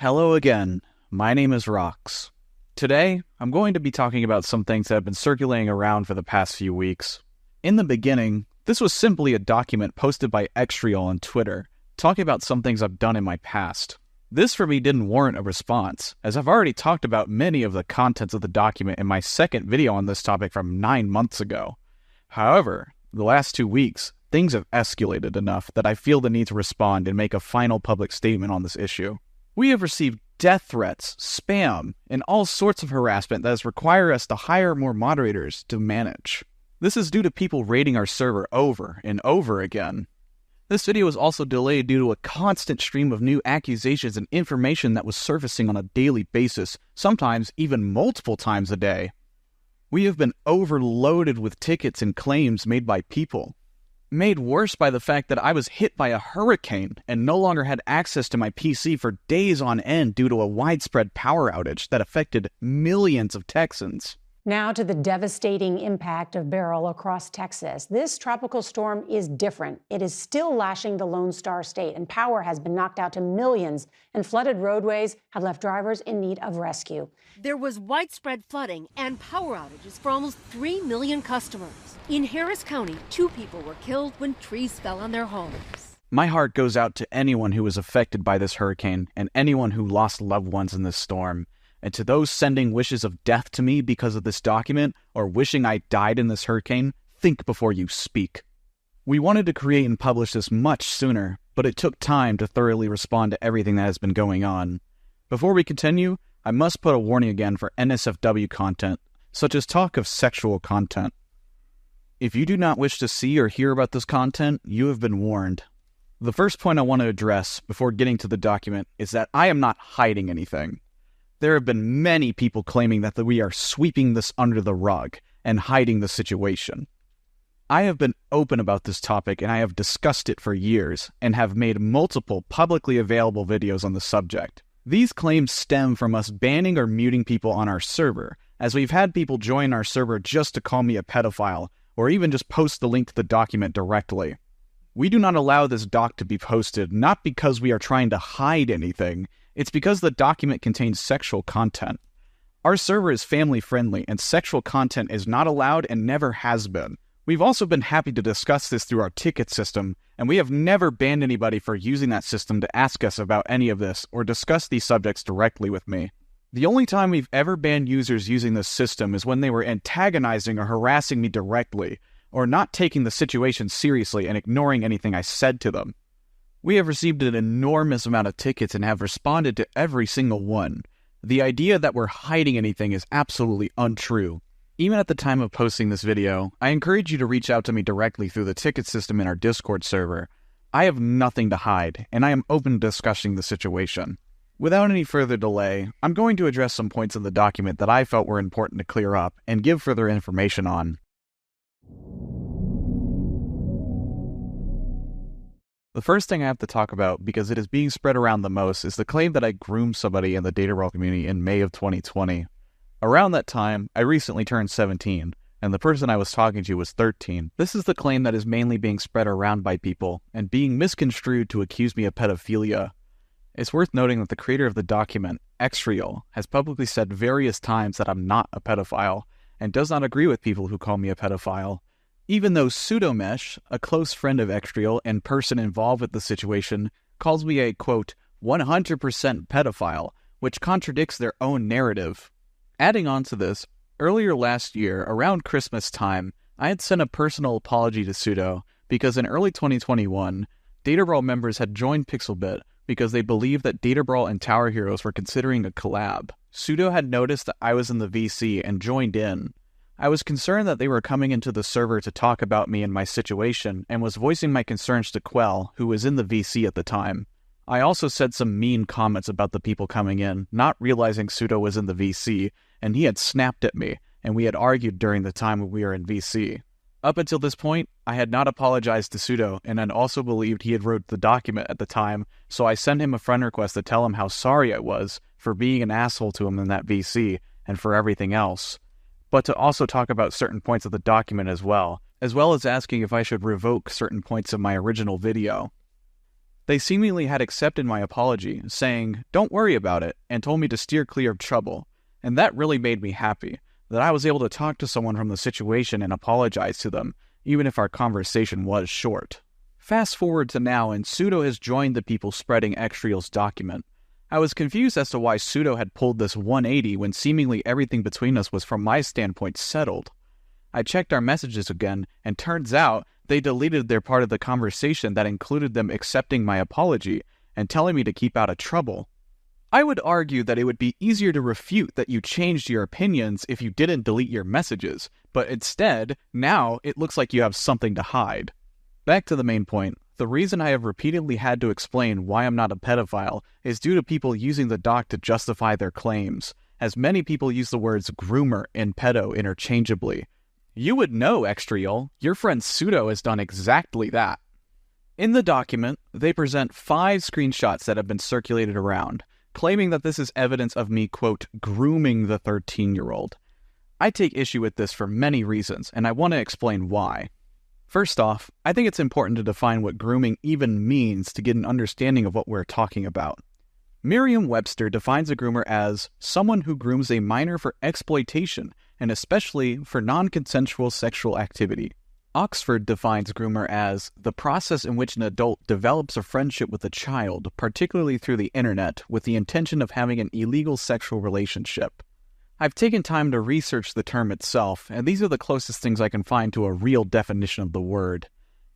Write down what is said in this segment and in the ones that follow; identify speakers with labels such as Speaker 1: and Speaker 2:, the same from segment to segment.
Speaker 1: Hello again. My name is Rox. Today, I'm going to be talking about some things that have been circulating around for the past few weeks. In the beginning, this was simply a document posted by Xtriol on Twitter, talking about some things I've done in my past. This for me didn't warrant a response, as I've already talked about many of the contents of the document in my second video on this topic from 9 months ago. However, the last 2 weeks, things have escalated enough that I feel the need to respond and make a final public statement on this issue. We have received death threats, spam, and all sorts of harassment that has required us to hire more moderators to manage. This is due to people raiding our server over and over again. This video was also delayed due to a constant stream of new accusations and information that was surfacing on a daily basis, sometimes even multiple times a day. We have been overloaded with tickets and claims made by people. Made worse by the fact that I was hit by a hurricane and no longer had access to my PC for days on end due to a widespread power outage that affected millions of Texans.
Speaker 2: Now to the devastating impact of Beryl across Texas. This tropical storm is different. It is still lashing the Lone Star State, and power has been knocked out to millions, and flooded roadways have left drivers in need of rescue.
Speaker 3: There was widespread flooding and power outages for almost 3 million customers. In Harris County, 2 people were killed when trees fell on their homes.
Speaker 1: My heart goes out to anyone who was affected by this hurricane and anyone who lost loved ones in this storm. And to those sending wishes of death to me because of this document or wishing I died in this hurricane, think before you speak. We wanted to create and publish this much sooner, but it took time to thoroughly respond to everything that has been going on. Before we continue, I must put a warning again for NSFW content, such as talk of sexual content. If you do not wish to see or hear about this content, you have been warned. The first point I want to address before getting to the document is that I am not hiding anything. There have been many people claiming that we are sweeping this under the rug and hiding the situation. I have been open about this topic and I have discussed it for years and have made multiple publicly available videos on the subject. These claims stem from us banning or muting people on our server, as we've had people join our server just to call me a pedophile or even just post the link to the document directly. We do not allow this doc to be posted not because we are trying to hide anything. It's because the document contains sexual content. Our server is family friendly and sexual content is not allowed and never has been. We've also been happy to discuss this through our ticket system, and we have never banned anybody for using that system to ask us about any of this or discuss these subjects directly with me. The only time we've ever banned users using this system is when they were antagonizing or harassing me directly, or not taking the situation seriously and ignoring anything I said to them. We have received an enormous amount of tickets and have responded to every single one. The idea that we're hiding anything is absolutely untrue. Even at the time of posting this video, I encourage you to reach out to me directly through the ticket system in our Discord server. I have nothing to hide, and I am open to discussing the situation. Without any further delay, I'm going to address some points in the document that I felt were important to clear up and give further information on. The first thing I have to talk about, because it is being spread around the most, is the claim that I groomed somebody in the data roll community in May of 2020. Around that time, I recently turned 17, and the person I was talking to was 13. This is the claim that is mainly being spread around by people, and being misconstrued to accuse me of pedophilia. It's worth noting that the creator of the document, Xtriol, has publicly said various times that I'm not a pedophile, and does not agree with people who call me a pedophile. Even though Pseudomesh, a close friend of Xtriol and person involved with the situation, calls me a, quote, 100% pedophile, which contradicts their own narrative. Adding on to this, earlier last year, around Christmas time, I had sent a personal apology to Pseudo because in early 2021, Data Brawl members had joined Pixelbit because they believed that Data Brawl and Tower Heroes were considering a collab. Pseudo had noticed that I was in the VC and joined in. I was concerned that they were coming into the server to talk about me and my situation, and was voicing my concerns to Quell, who was in the VC at the time. I also said some mean comments about the people coming in, not realizing Pseudo was in the VC, and he had snapped at me, and we had argued during the time we were in VC. Up until this point, I had not apologized to Pseudo, and had also believed he had wrote the document at the time, so I sent him a friend request to tell him how sorry I was for being an asshole to him in that VC, and for everything else. But to also talk about certain points of the document as well as asking if I should revoke certain points of my original video. They seemingly had accepted my apology, saying, "Don't worry about it," and told me to steer clear of trouble. And that really made me happy, that I was able to talk to someone from the situation and apologize to them, even if our conversation was short. Fast forward to now, and Pseudo has joined the people spreading Extriel's document. I was confused as to why Pseudo had pulled this 180 when seemingly everything between us was, from my standpoint, settled. I checked our messages again, and turns out they deleted their part of the conversation that included them accepting my apology and telling me to keep out of trouble. I would argue that it would be easier to refute that you changed your opinions if you didn't delete your messages, but instead, now it looks like you have something to hide. Back to the main point. The reason I have repeatedly had to explain why I'm not a pedophile is due to people using the doc to justify their claims, as many people use the words groomer and pedo interchangeably. You would know, Extriel. Your friend Pseudo has done exactly that. In the document, they present 5 screenshots that have been circulated around, claiming that this is evidence of me, quote, grooming the 13-year-old. I take issue with this for many reasons, and I want to explain why. First off, I think it's important to define what grooming even means to get an understanding of what we're talking about. Merriam-Webster defines a groomer as someone who grooms a minor for exploitation, and especially for non-consensual sexual activity. Oxford defines groomer as the process in which an adult develops a friendship with a child, particularly through the internet, with the intention of having an illegal sexual relationship. I've taken time to research the term itself, and these are the closest things I can find to a real definition of the word.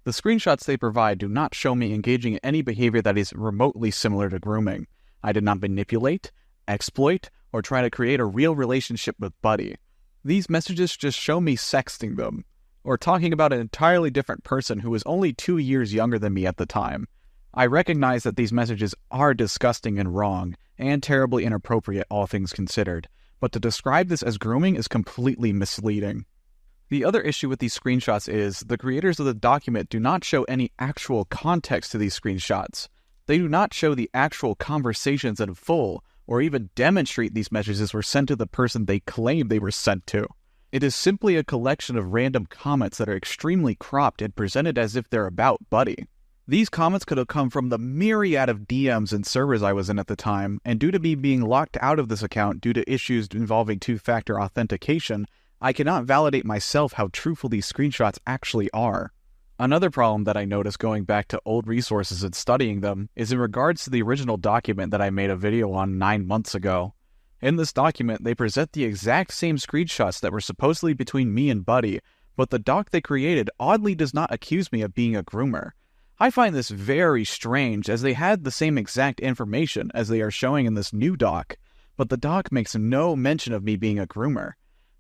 Speaker 1: The screenshots they provide do not show me engaging in any behavior that is remotely similar to grooming. I did not manipulate, exploit, or try to create a real relationship with Buddy. These messages just show me sexting them, or talking about an entirely different person who was only 2 years younger than me at the time. I recognize that these messages are disgusting and wrong, and terribly inappropriate, all things considered. But to describe this as grooming is completely misleading. The other issue with these screenshots is the creators of the document do not show any actual context to these screenshots. They do not show the actual conversations in full, or even demonstrate these messages were sent to the person they claim they were sent to. It is simply a collection of random comments that are extremely cropped and presented as if they're about Buddy. These comments could have come from the myriad of DMs and servers I was in at the time, and due to me being locked out of this account due to issues involving two-factor authentication, I cannot validate myself how truthful these screenshots actually are. Another problem that I noticed going back to old resources and studying them is in regards to the original document that I made a video on 9 months ago. In this document, they present the exact same screenshots that were supposedly between me and Buddy, but the doc they created oddly does not accuse me of being a groomer. I find this very strange, as they had the same exact information as they are showing in this new doc, but the doc makes no mention of me being a groomer.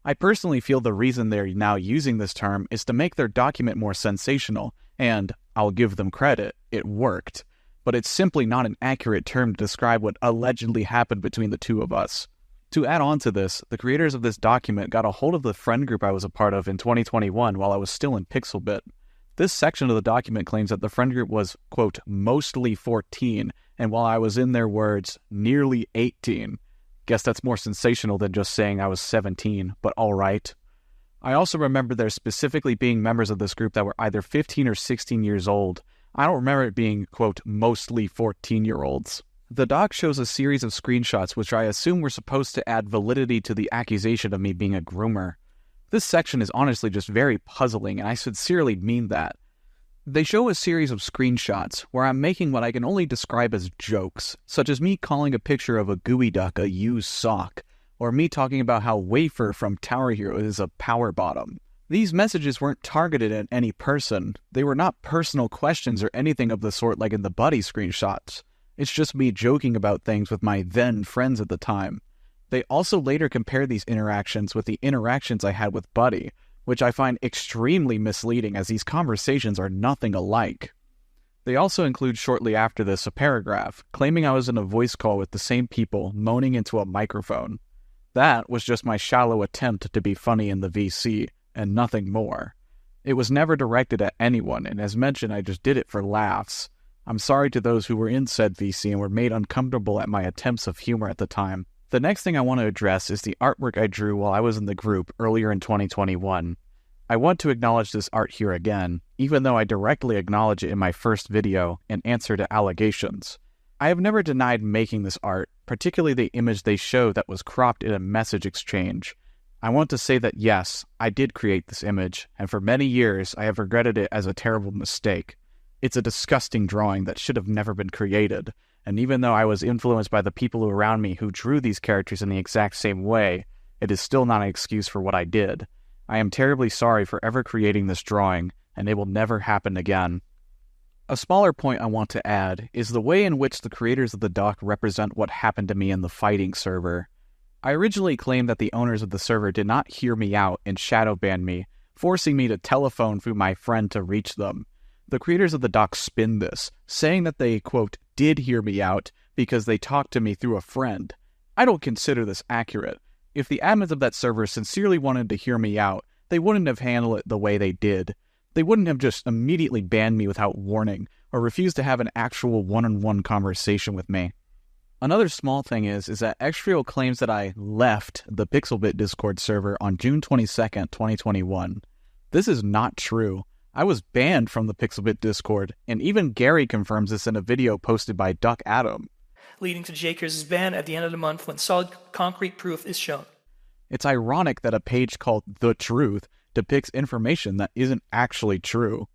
Speaker 1: I personally feel the reason they're now using this term is to make their document more sensational, and I'll give them credit, it worked. But it's simply not an accurate term to describe what allegedly happened between the two of us. To add on to this, the creators of this document got a hold of the friend group I was a part of in 2021 while I was still in Pixelbit. This section of the document claims that the friend group was, quote, mostly 14, and while I was in their words, nearly 18. Guess that's more sensational than just saying I was 17, but alright. I also remember there specifically being members of this group that were either 15 or 16 years old. I don't remember it being, quote, mostly 14-year-olds. The doc shows a series of screenshots which I assume were supposed to add validity to the accusation of me being a groomer. This section is honestly just very puzzling, and I sincerely mean that. They show a series of screenshots where I'm making what I can only describe as jokes, such as me calling a picture of a gooey duck a used sock, or me talking about how Wafer from Tower Hero is a power bottom. These messages weren't targeted at any person. They were not personal questions or anything of the sort like in the Buddy screenshots. It's just me joking about things with my then friends at the time. They also later compared these interactions with the interactions I had with Buddy, which I find extremely misleading as these conversations are nothing alike. They also include shortly after this a paragraph, claiming I was in a voice call with the same people, moaning into a microphone. That was just my shallow attempt to be funny in the VC, and nothing more. It was never directed at anyone, and as mentioned, I just did it for laughs. I'm sorry to those who were in said VC and were made uncomfortable at my attempts of humor at the time. The next thing I want to address is the artwork I drew while I was in the group earlier in 2021. I want to acknowledge this art here again, even though I directly acknowledge it in my first video in answer to allegations. I have never denied making this art, particularly the image they show that was cropped in a message exchange. I want to say that yes, I did create this image, and for many years I have regretted it as a terrible mistake. It's a disgusting drawing that should have never been created, and even though I was influenced by the people around me who drew these characters in the exact same way, it is still not an excuse for what I did. I am terribly sorry for ever creating this drawing, and it will never happen again. A smaller point I want to add is the way in which the creators of the doc represent what happened to me in the fighting server. I originally claimed that the owners of the server did not hear me out and shadow banned me, forcing me to telephone through my friend to reach them. The creators of the doc spin this, saying that they, quote, did hear me out because they talked to me through a friend. I don't consider this accurate. If the admins of that server sincerely wanted to hear me out, they wouldn't have handled it the way they did. They wouldn't have just immediately banned me without warning, or refused to have an actual one-on-one conversation with me. Another small thing is that Xreal claims that I left the Pixelbit Discord server on June 22nd, 2021. This is not true. I was banned from the Pixelbit Discord, and even Gary confirms this in a video posted by Duck Adam.
Speaker 4: Leading to Jakers' ban at the end of the month when solid concrete proof is shown.
Speaker 1: It's ironic that a page called The Truth depicts information that isn't actually true.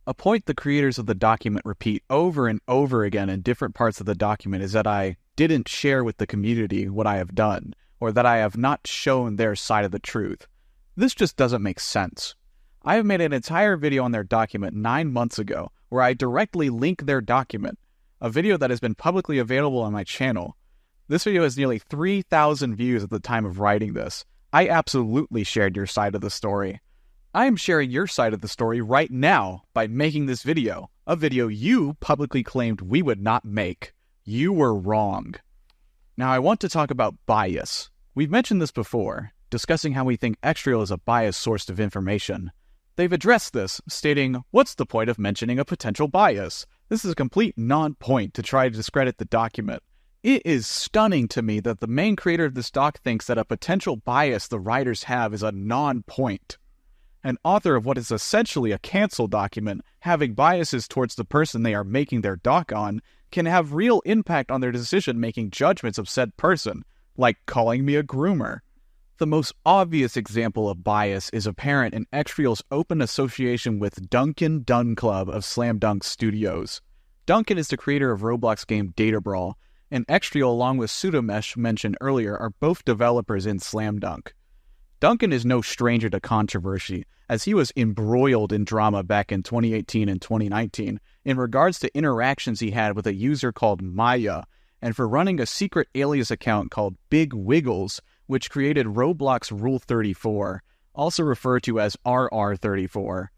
Speaker 1: A point the creators of the document repeat over and over again in different parts of the document is that I didn't share with the community what I have done, or that I have not shown their side of the truth. This just doesn't make sense. I have made an entire video on their document 9 months ago, where I directly link their document, a video that has been publicly available on my channel. This video has nearly 3,000 views at the time of writing this. I absolutely shared your side of the story. I am sharing your side of the story right now by making this video, a video you publicly claimed we would not make. You were wrong. Now I want to talk about bias. We've mentioned this before, discussing how we think Xreal is a biased source of information. They've addressed this, stating, what's the point of mentioning a potential bias? This is a complete non-point to try to discredit the document. It is stunning to me that the main creator of this doc thinks that a potential bias the writers have is a non-point. An author of what is essentially a cancel document, having biases towards the person they are making their doc on, can have real impact on their decision-making judgments of said person, like calling me a groomer. The most obvious example of bias is apparent in Xreal's open association with Duncan Dunn Club of Slam Dunk Studios. Duncan is the creator of Roblox game Data Brawl, and Xreal along with Pseudomesh mentioned earlier are both developers in Slam Dunk. Duncan is no stranger to controversy, as he was embroiled in drama back in 2018 and 2019 in regards to interactions he had with a user called Maya, and for running a secret alias account called Big Wiggles, which created Roblox Rule 34, also referred to as RR34.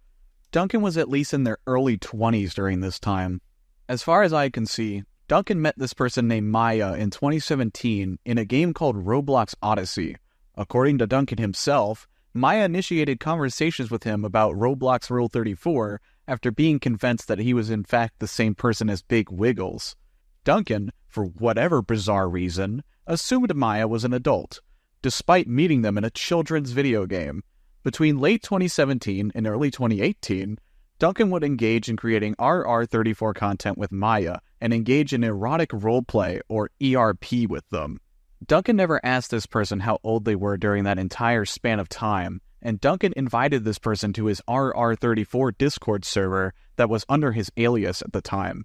Speaker 1: Duncan was at least in their early 20s during this time. As far as I can see, Duncan met this person named Maya in 2017 in a game called Roblox Odyssey. According to Duncan himself, Maya initiated conversations with him about Roblox Rule 34 after being convinced that he was in fact the same person as Big Wiggles. Duncan, for whatever bizarre reason, assumed Maya was an adult, despite meeting them in a children's video game. Between late 2017 and early 2018, Duncan would engage in creating RR34 content with Maya and engage in erotic roleplay, or ERP, with them. Duncan never asked this person how old they were during that entire span of time, and Duncan invited this person to his RR34 Discord server that was under his alias at the time.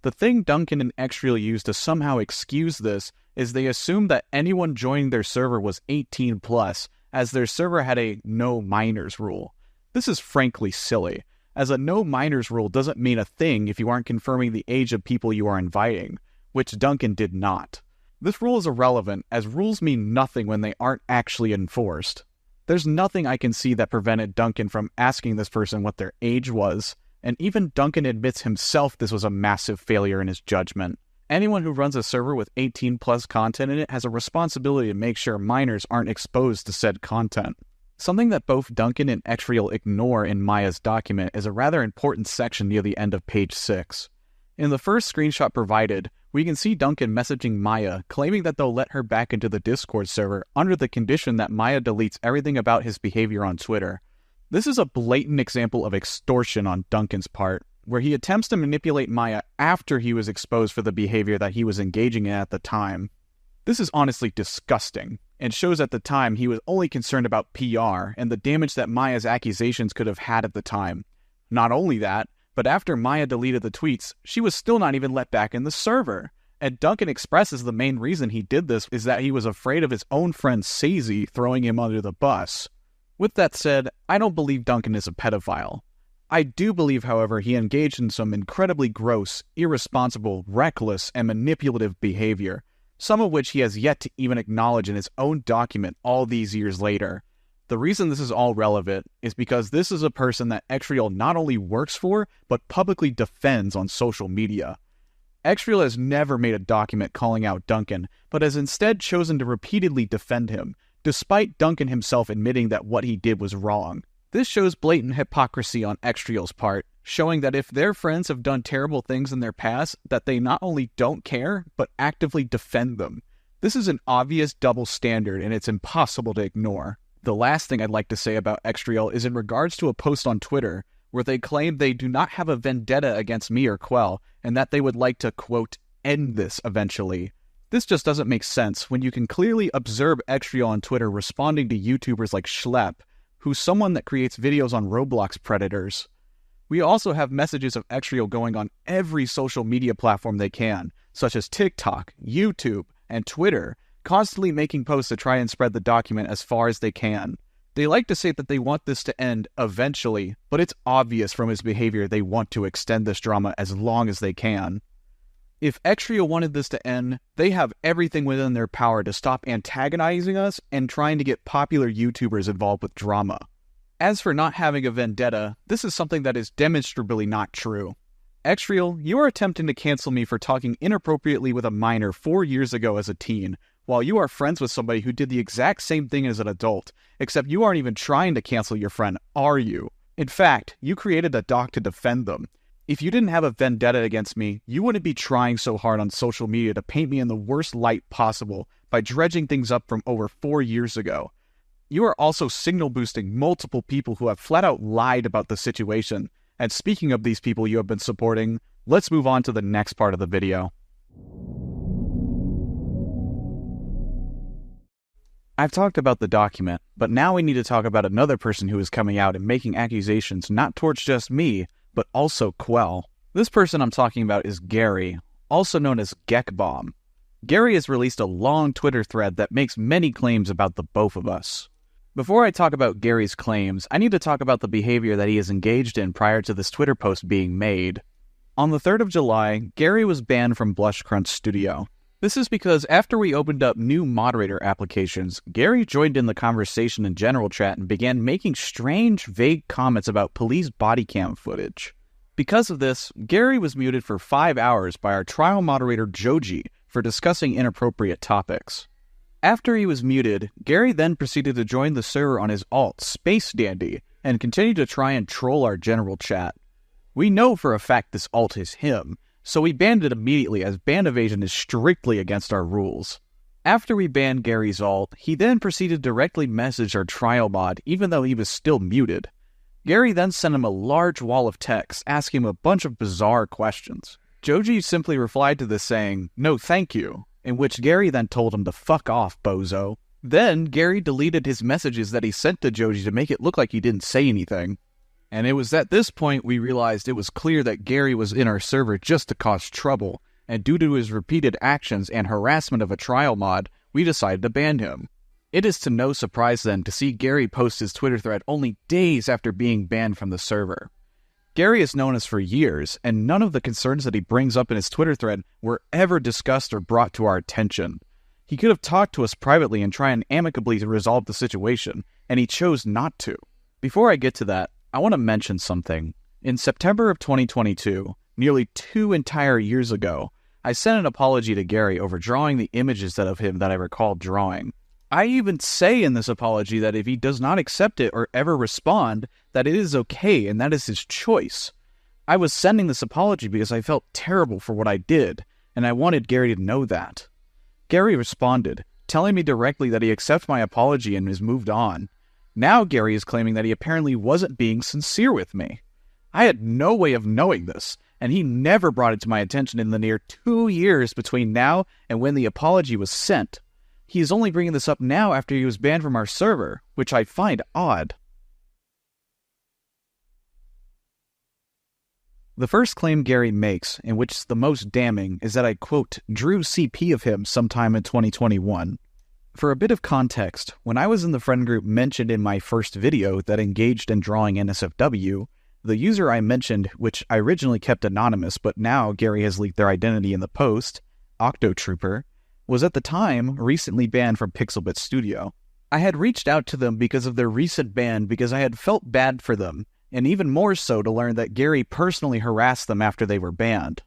Speaker 1: The thing Duncan and Xreal used to somehow excuse this is they assumed that anyone joining their server was 18 plus, as their server had a no minors rule. This is frankly silly, as a no minors rule doesn't mean a thing if you aren't confirming the age of people you are inviting, which Duncan did not. This rule is irrelevant, as rules mean nothing when they aren't actually enforced. There's nothing I can see that prevented Duncan from asking this person what their age was, and even Duncan admits himself this was a massive failure in his judgment. Anyone who runs a server with 18 plus content in it has a responsibility to make sure minors aren't exposed to said content. Something that both Duncan and Xreal ignore in Maya's document is a rather important section near the end of page 6. In the first screenshot provided, we can see Duncan messaging Maya, claiming that they'll let her back into the Discord server under the condition that Maya deletes everything about his behavior on Twitter. This is a blatant example of extortion on Duncan's part, where he attempts to manipulate Maya after he was exposed for the behavior that he was engaging in at the time. This is honestly disgusting, and shows at the time he was only concerned about PR and the damage that Maya's accusations could have had at the time. Not only that, but after Maya deleted the tweets, she was still not even let back in the server. And Duncan expresses the main reason he did this is that he was afraid of his own friend Sazy throwing him under the bus. With that said, I don't believe Duncan is a pedophile. I do believe, however, he engaged in some incredibly gross, irresponsible, reckless, and manipulative behavior, some of which he has yet to even acknowledge in his own document all these years later. The reason this is all relevant is because this is a person that Xreal not only works for, but publicly defends on social media. Xreal has never made a document calling out Duncan, but has instead chosen to repeatedly defend him, despite Duncan himself admitting that what he did was wrong. This shows blatant hypocrisy on Xreal's part, showing that if their friends have done terrible things in their past, that they not only don't care, but actively defend them. This is an obvious double standard, and it's impossible to ignore. The last thing I'd like to say about Xreal is in regards to a post on Twitter, where they claim they do not have a vendetta against me or Quell, and that they would like to, quote, end this eventually. This just doesn't make sense when you can clearly observe Xreal on Twitter responding to YouTubers like Schlepp, who's someone that creates videos on Roblox predators. We also have messages of Xreal going on every social media platform they can, such as TikTok, YouTube, and Twitter, constantly making posts to try and spread the document as far as they can. They like to say that they want this to end eventually, but it's obvious from his behavior they want to extend this drama as long as they can. If Xreal wanted this to end, they have everything within their power to stop antagonizing us and trying to get popular YouTubers involved with drama. As for not having a vendetta, this is something that is demonstrably not true. Xreal, you are attempting to cancel me for talking inappropriately with a minor 4 years ago as a teen, while you are friends with somebody who did the exact same thing as an adult, except you aren't even trying to cancel your friend, are you? In fact, you created a doc to defend them. If you didn't have a vendetta against me, you wouldn't be trying so hard on social media to paint me in the worst light possible by dredging things up from over 4 years ago. You are also signal boosting multiple people who have flat out lied about the situation. And speaking of these people you have been supporting, let's move on to the next part of the video. I've talked about the document, but now we need to talk about another person who is coming out and making accusations not towards just me, but also Quell. This person I'm talking about is Gary, also known as Gekbomb. Gary has released a long Twitter thread that makes many claims about the both of us. Before I talk about Gary's claims, I need to talk about the behavior that he has engaged in prior to this Twitter post being made. On the 3rd of July, Gary was banned from Blushcrunch Studio. This is because after we opened up new moderator applications, Gary joined in the conversation in general chat and began making strange, vague comments about police body cam footage. Because of this, Gary was muted for 5 hours by our trial moderator Joji for discussing inappropriate topics. After he was muted, Gary then proceeded to join the server on his alt, Space Dandy, and continued to try and troll our general chat. We know for a fact this alt is him, so we banned it immediately as ban evasion is strictly against our rules. After we banned Gary's alt, he then proceeded to directly message our trial mod even though he was still muted. Gary then sent him a large wall of text asking him a bunch of bizarre questions. Joji simply replied to this saying, "No thank you," in which Gary then told him to fuck off, bozo. Then Gary deleted his messages that he sent to Joji to make it look like he didn't say anything. And it was at this point we realized it was clear that Gary was in our server just to cause trouble, and due to his repeated actions and harassment of a trial mod, we decided to ban him. It is to no surprise then to see Gary post his Twitter thread only days after being banned from the server. Gary has known us for years, and none of the concerns that he brings up in his Twitter thread were ever discussed or brought to our attention. He could have talked to us privately and tried amicably to resolve the situation, and he chose not to. Before I get to that, I want to mention something. In September of 2022, nearly 2 entire years ago, I sent an apology to Gary over drawing the images of him that I recalled drawing. I even say in this apology that if he does not accept it or ever respond, that it is okay and that is his choice. I was sending this apology because I felt terrible for what I did, and I wanted Gary to know that. Gary responded, telling me directly that he accepts my apology and has moved on. Now Gary is claiming that he apparently wasn't being sincere with me. I had no way of knowing this, and he never brought it to my attention in the near 2 years between now and when the apology was sent. He is only bringing this up now after he was banned from our server, which I find odd. The first claim Gary makes, and which is the most damning, is that I, quote, drew CP of him sometime in 2021. For a bit of context, when I was in the friend group mentioned in my first video that engaged in drawing NSFW, the user I mentioned, which I originally kept anonymous but now Gary has leaked their identity in the post, Octotrooper, was at the time recently banned from Pixelbit Studio. I had reached out to them because of their recent ban because I had felt bad for them, and even more so to learn that Gary personally harassed them after they were banned.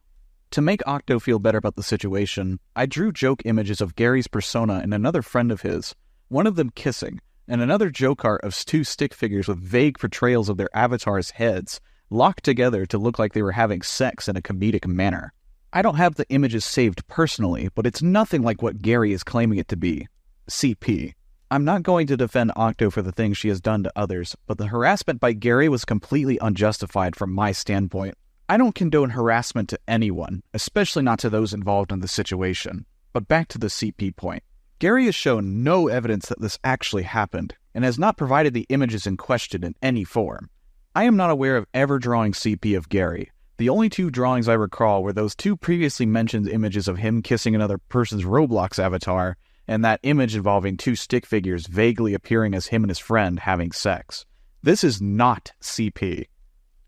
Speaker 1: To make Octo feel better about the situation, I drew joke images of Gary's persona and another friend of his, one of them kissing, and another joke art of 2 stick figures with vague portrayals of their avatars' heads, locked together to look like they were having sex in a comedic manner. I don't have the images saved personally, but it's nothing like what Gary is claiming it to be. CP. I'm not going to defend Octo for the things she has done to others, but the harassment by Gary was completely unjustified from my standpoint. I don't condone harassment to anyone, especially not to those involved in the situation. But back to the CP point. Gary has shown no evidence that this actually happened, and has not provided the images in question in any form. I am not aware of ever drawing CP of Gary. The only 2 drawings I recall were those 2 previously mentioned images of him kissing another person's Roblox avatar, and that image involving 2 stick figures vaguely appearing as him and his friend having sex. This is not CP.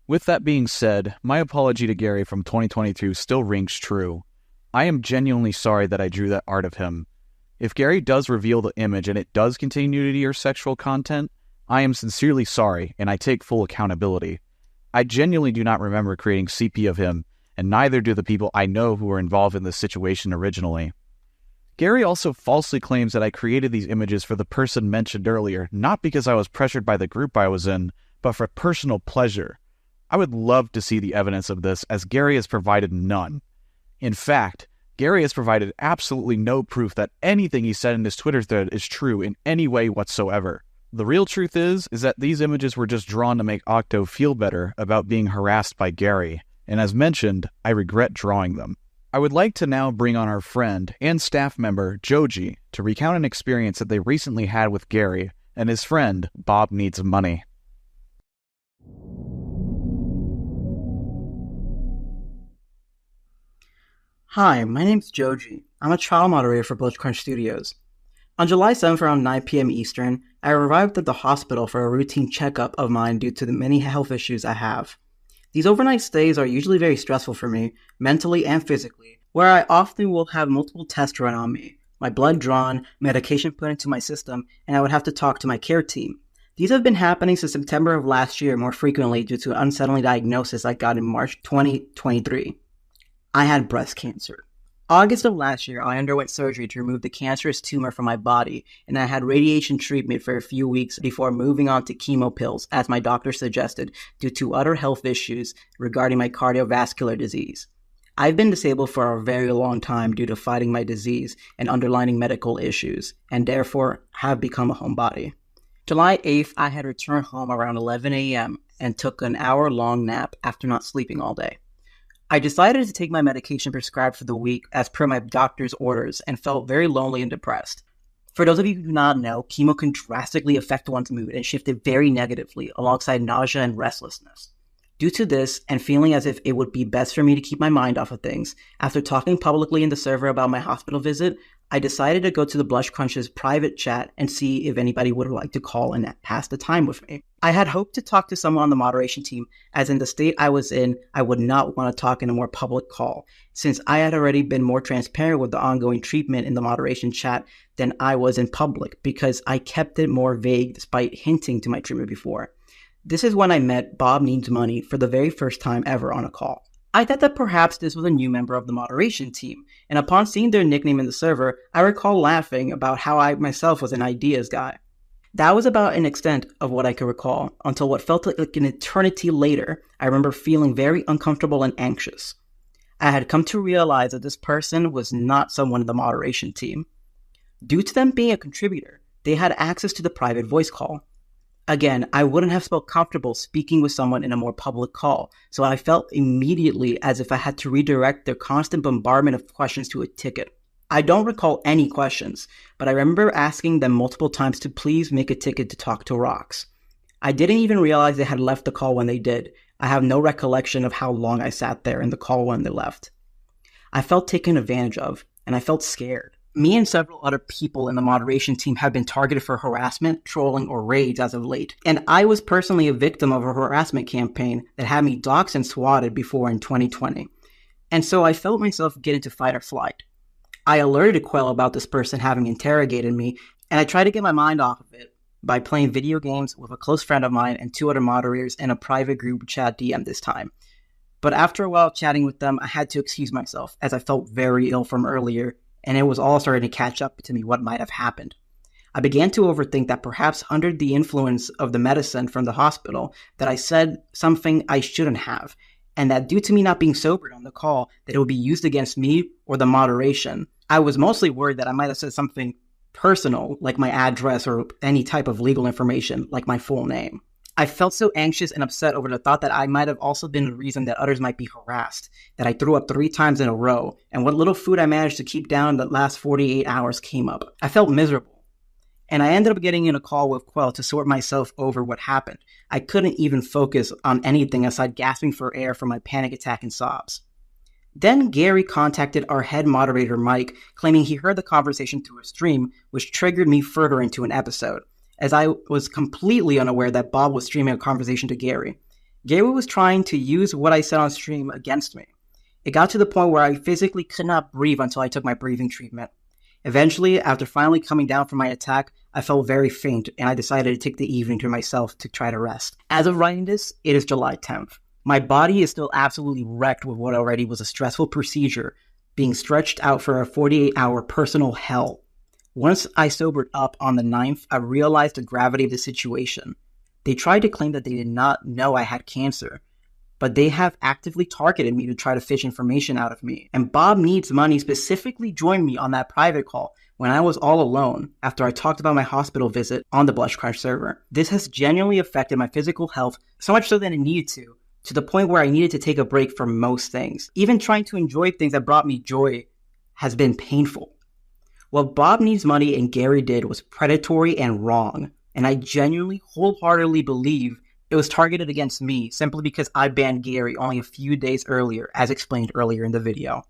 Speaker 1: With that being said, my apology to Gary from 2022 still rings true. I am genuinely sorry that I drew that art of him. If Gary does reveal the image and it does contain nudity or sexual content, I am sincerely sorry and I take full accountability. I genuinely do not remember creating CP of him, and neither do the people I know who were involved in this situation originally. Gary also falsely claims that I created these images for the person mentioned earlier, not because I was pressured by the group I was in, but for personal pleasure. I would love to see the evidence of this, as Gary has provided none. In fact, Gary has provided absolutely no proof that anything he said in his Twitter thread is true in any way whatsoever. The real truth is that these images were just drawn to make Octo feel better about being harassed by Gary, and as mentioned, I regret drawing them. I would like to now bring on our friend and staff member, Joji, to recount an experience that they recently had with Gary and his friend, Bob Needs Money.
Speaker 5: Hi, my name's Joji. I'm a trial moderator for BlushCrunch Studios. On July 7th around 9 p.m. Eastern, I arrived at the hospital for a routine checkup of mine due to the many health issues I have. These overnight stays are usually very stressful for me, mentally and physically, where I often will have multiple tests run on me, my blood drawn, medication put into my system, and I would have to talk to my care team. These have been happening since September of last year more frequently due to an unsettling diagnosis I got in March 2023. I had breast cancer. August of last year, I underwent surgery to remove the cancerous tumor from my body, and I had radiation treatment for a few weeks before moving on to chemo pills, as my doctor suggested, due to other health issues regarding my cardiovascular disease. I've been disabled for a very long time due to fighting my disease and underlying medical issues, and therefore have become a homebody. July 8th, I had returned home around 11 a.m. and took an hour-long nap after not sleeping all day. I decided to take my medication prescribed for the week as per my doctor's orders and felt very lonely and depressed. For those of you who do not know, chemo can drastically affect one's mood and shift it very negatively alongside nausea and restlessness. Due to this, and feeling as if it would be best for me to keep my mind off of things, after talking publicly in the server about my hospital visit, I decided to go to the BlushCrunch's private chat and see if anybody would like to call and pass the time with me. I had hoped to talk to someone on the moderation team, as in the state I was in, I would not want to talk in a more public call, since I had already been more transparent with the ongoing treatment in the moderation chat than I was in public, because I kept it more vague despite hinting to my treatment before. This is when I met Bob Needs Money for the very first time ever on a call. I thought that perhaps this was a new member of the moderation team, and upon seeing their nickname in the server, I recall laughing about how I myself was an ideas guy. That was about an extent of what I could recall, until what felt like an eternity later, I remember feeling very uncomfortable and anxious. I had come to realize that this person was not someone in the moderation team. Due to them being a contributor, they had access to the private voice call. Again, I wouldn't have felt comfortable speaking with someone in a more public call, so I felt immediately as if I had to redirect their constant bombardment of questions to a ticket. I don't recall any questions, but I remember asking them multiple times to please make a ticket to talk to Rox. I didn't even realize they had left the call when they did. I have no recollection of how long I sat there in the call when they left. I felt taken advantage of, and I felt scared. Me and several other people in the moderation team have been targeted for harassment, trolling, or raids as of late. And I was personally a victim of a harassment campaign that had me doxxed and swatted before in 2020. And so I felt myself get into fight or flight. I alerted Quell about this person having interrogated me, and I tried to get my mind off of it by playing video games with a close friend of mine and 2 other moderators in a private group chat DM this time. But after a while chatting with them, I had to excuse myself as I felt very ill from earlier, and it was all starting to catch up to me what might have happened. I began to overthink that perhaps under the influence of the medicine from the hospital that I said something I shouldn't have, and that due to me not being sober on the call, that it would be used against me or the moderation. I was mostly worried that I might have said something personal, like my address or any type of legal information, like my full name. I felt so anxious and upset over the thought that I might have also been the reason that others might be harassed, that I threw up 3 times in a row, and what little food I managed to keep down in the last 48 hours came up. I felt miserable. And I ended up getting in a call with Quell to sort myself over what happened. I couldn't even focus on anything aside gasping for air from my panic attack and sobs. Then Gary contacted our head moderator Mike, claiming he heard the conversation through a stream, which triggered me further into an episode, as I was completely unaware that Bob was streaming a conversation to Gary. Gary was trying to use what I said on stream against me. It got to the point where I physically could not breathe until I took my breathing treatment. Eventually, after finally coming down from my attack, I felt very faint, and I decided to take the evening to myself to try to rest. As of writing this, it is July 10th. My body is still absolutely wrecked with what already was a stressful procedure, being stretched out for a 48-hour personal hell. Once I sobered up on the 9th, I realized the gravity of the situation. They tried to claim that they did not know I had cancer, but they have actively targeted me to try to fish information out of me. And Bob Needs Money specifically joined me on that private call when I was all alone after I talked about my hospital visit on the Blush Crunch server. This has genuinely affected my physical health, so much so that it needed to the point where I needed to take a break from most things. Even trying to enjoy things that brought me joy has been painful. What Bob Needs Money and Gary did was predatory and wrong, and I genuinely, wholeheartedly believe it was targeted against me simply because I banned Gary only a few days earlier, as explained earlier in the video.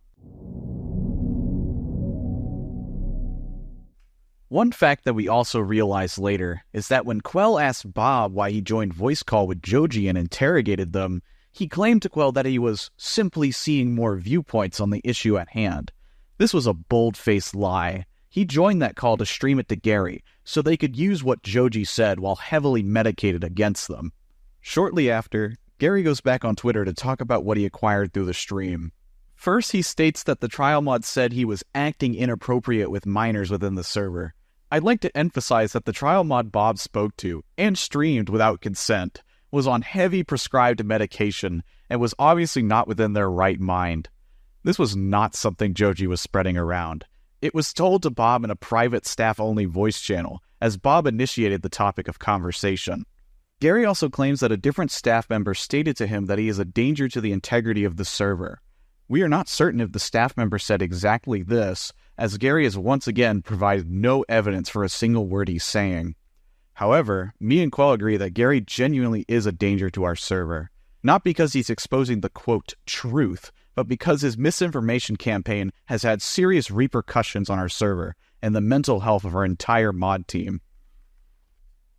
Speaker 1: One fact that we also realized later is that when Quell asked Bob why he joined voice call with Joji and interrogated them, he claimed to Quell that he was simply seeing more viewpoints on the issue at hand. This was a bold-faced lie. He joined that call to stream it to Gary, so they could use what Joji said while heavily medicated against them. Shortly after, Gary goes back on Twitter to talk about what he acquired through the stream. First, he states that the trial mod said he was acting inappropriate with minors within the server. I'd like to emphasize that the trial mod Bob spoke to, and streamed without consent, was on heavy prescribed medication, and was obviously not within their right mind. This was not something Joji was spreading around. It was told to Bob in a private staff-only voice channel, as Bob initiated the topic of conversation. Gary also claims that a different staff member stated to him that he is a danger to the integrity of the server. We are not certain if the staff member said exactly this, as Gary has once again provided no evidence for a single word he's saying. However, me and Quell agree that Gary genuinely is a danger to our server. Not because he's exposing the, quote, truth, but because his misinformation campaign has had serious repercussions on our server and the mental health of our entire mod team.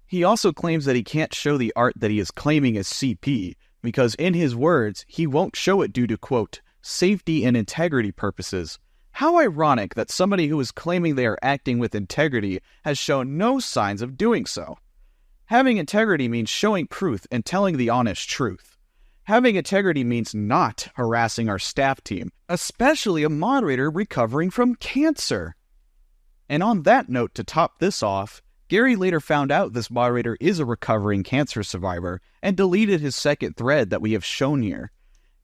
Speaker 1: He also claims that he can't show the art that he is claiming as CP, because in his words, he won't show it due to, quote, safety and integrity purposes. How ironic that somebody who is claiming they are acting with integrity has shown no signs of doing so. Having integrity means showing proof and telling the honest truth. Having integrity means not harassing our staff team, especially a moderator recovering from cancer. And on that note, to top this off, Gary later found out this moderator is a recovering cancer survivor and deleted his second thread that we have shown here.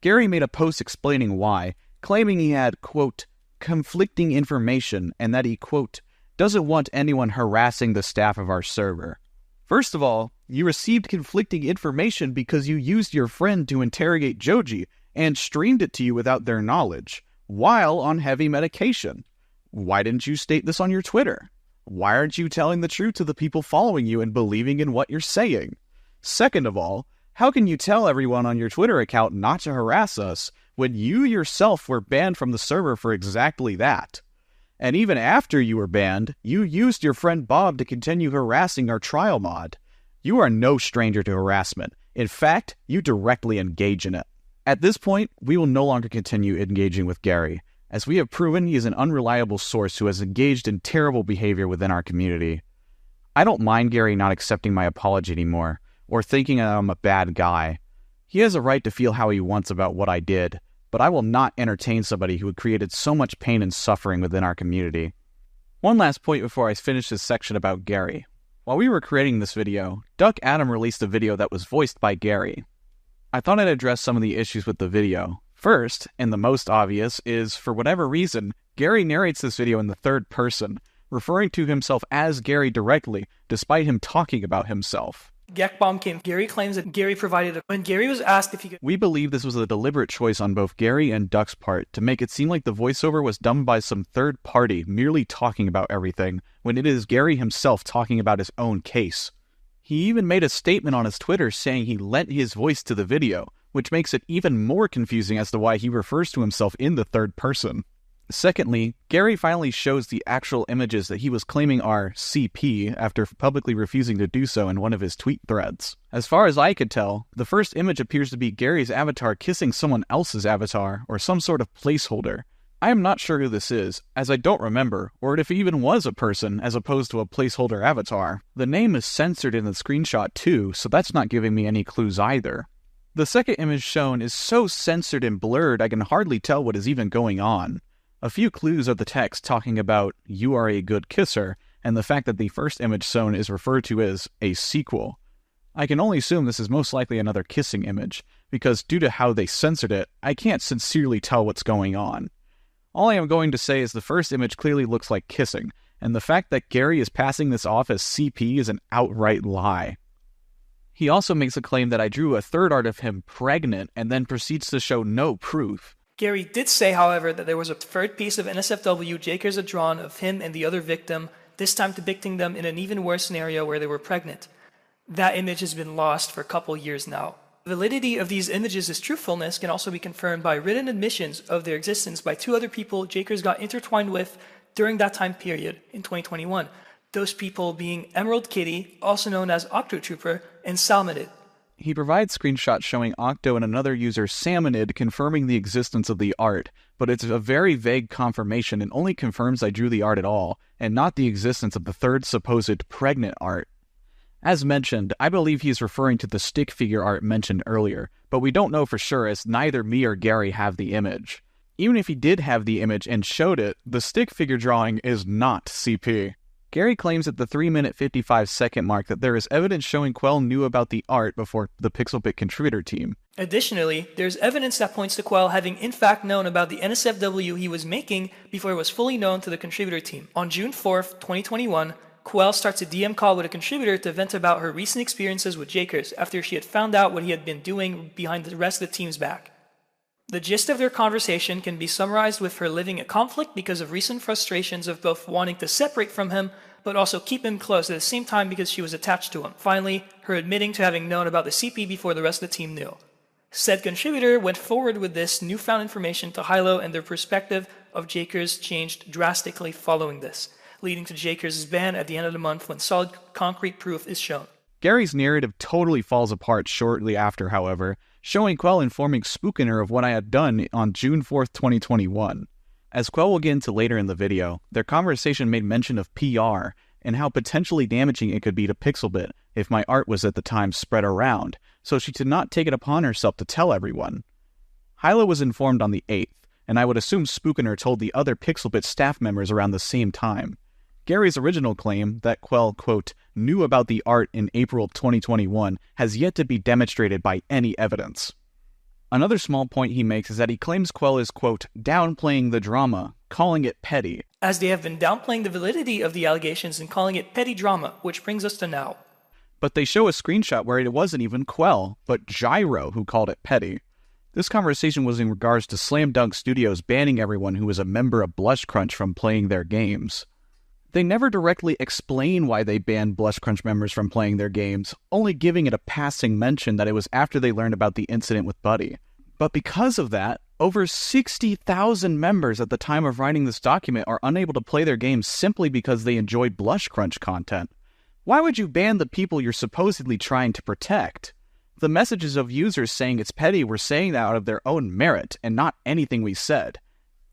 Speaker 1: Gary made a post explaining why, claiming he had, quote, conflicting information and that he, quote, doesn't want anyone harassing the staff of our server. First of all, you received conflicting information because you used your friend to interrogate Joji and streamed it to you without their knowledge, while on heavy medication. Why didn't you state this on your Twitter? Why aren't you telling the truth to the people following you and believing in what you're saying? Second of all, how can you tell everyone on your Twitter account not to harass us when you yourself were banned from the server for exactly that? And even after you were banned, you used your friend Bob to continue harassing our trial mod. You are no stranger to harassment. In fact, you directly engage in it. At this point, we will no longer continue engaging with Gary, as we have proven he is an unreliable source who has engaged in terrible behavior within our community. I don't mind Gary not accepting my apology anymore, or thinking I'm a bad guy. He has a right to feel how he wants about what I did, but I will not entertain somebody who had created so much pain and suffering within our community. One last point before I finish this section about Gary. While we were creating this video, Duck Adam released a video that was voiced by Gary. I thought I'd address some of the issues with the video. First, and the most obvious, is, for whatever reason, Gary narrates this video in the third person, referring to himself as Gary directly, despite him talking about himself.
Speaker 4: Gekbomb came. Gary claims that Gary provided when Gary was asked if he could...
Speaker 1: We believe this was a deliberate choice on both Gary and Duck's part to make it seem like the voiceover was done by some third party merely talking about everything, when it is Gary himself talking about his own case. He even made a statement on his Twitter saying he lent his voice to the video, which makes it even more confusing as to why he refers to himself in the third person. Secondly, Gary finally shows the actual images that he was claiming are CP after publicly refusing to do so in one of his tweet threads. As far as I could tell, the first image appears to be Gary's avatar kissing someone else's avatar, or some sort of placeholder. I am not sure who this is, as I don't remember, or if it even was a person as opposed to a placeholder avatar. The name is censored in the screenshot too, so that's not giving me any clues either. The second image shown is so censored and blurred I can hardly tell what is even going on. A few clues are the text talking about, "You are a good kisser," and the fact that the first image shown is referred to as a sequel. I can only assume this is most likely another kissing image, because due to how they censored it, I can't sincerely tell what's going on. All I am going to say is the first image clearly looks like kissing, and the fact that Gary is passing this off as CP is an outright lie. He also makes a claim that I drew a third art of him pregnant and then proceeds to show no proof.
Speaker 4: Gary did say, however, that there was a third piece of NSFW Jakers had drawn of him and the other victim, this time depicting them in an even worse scenario where they were pregnant. That image has been lost for a couple years now. The validity of these images' truthfulness can also be confirmed by written admissions of their existence by two other people Jakers got intertwined with during that time period in 2021. Those people being Emerald Kitty, also known as Octotrooper, and Salmonid.
Speaker 1: He provides screenshots showing Octo and another user, Salmonid, confirming the existence of the art, but it's a very vague confirmation and only confirms I drew the art at all, and not the existence of the third supposed pregnant art. As mentioned, I believe he is referring to the stick figure art mentioned earlier, but we don't know for sure as neither me or Gary have the image. Even if he did have the image and showed it, the stick figure drawing is not CP. Gary claims at the 3-minute 55-second mark that there is evidence showing Quell knew about the art before the Pixelbit contributor team.
Speaker 4: Additionally, there's evidence that points to Quell having in fact known about the NSFW he was making before it was fully known to the contributor team. On June 4th, 2021, Quell starts a DM call with a contributor to vent about her recent experiences with Jakers after she had found out what he had been doing behind the rest of the team's back. The gist of their conversation can be summarized with her living a conflict because of recent frustrations of both wanting to separate from him, but also keep him close at the same time because she was attached to him. Finally, her admitting to having known about the CP before the rest of the team knew. Said contributor went forward with this newfound information to Hilo, and their perspective of Jakers changed drastically following this, leading to Jakers' ban at the end of the month when solid concrete proof is shown.
Speaker 1: Gary's narrative totally falls apart shortly after, however, showing Quell informing Spookiner of what I had done on June 4th, 2021. As Quell will get into later in the video, their conversation made mention of PR and how potentially damaging it could be to Pixelbit if my art was at the time spread around, so she did not take it upon herself to tell everyone. Hyla was informed on the 8th, and I would assume Spookiner told the other Pixelbit staff members around the same time. Gary's original claim that Quell, quote, knew about the art in April 2021 has yet to be demonstrated by any evidence. Another small point he makes is that he claims Quell is, quote, downplaying the drama, calling it petty.
Speaker 4: As they have been downplaying the validity of the allegations and calling it petty drama, which brings us to now.
Speaker 1: But they show a screenshot where it wasn't even Quell, but Gyro who called it petty. This conversation was in regards to Slam Dunk Studios banning everyone who was a member of Blush Crunch from playing their games. They never directly explain why they banned Blush Crunch members from playing their games, only giving it a passing mention that it was after they learned about the incident with Buddy. But because of that, over 60,000 members at the time of writing this document are unable to play their games simply because they enjoyed Blush Crunch content. Why would you ban the people you're supposedly trying to protect? The messages of users saying it's petty were saying that out of their own merit and not anything we said.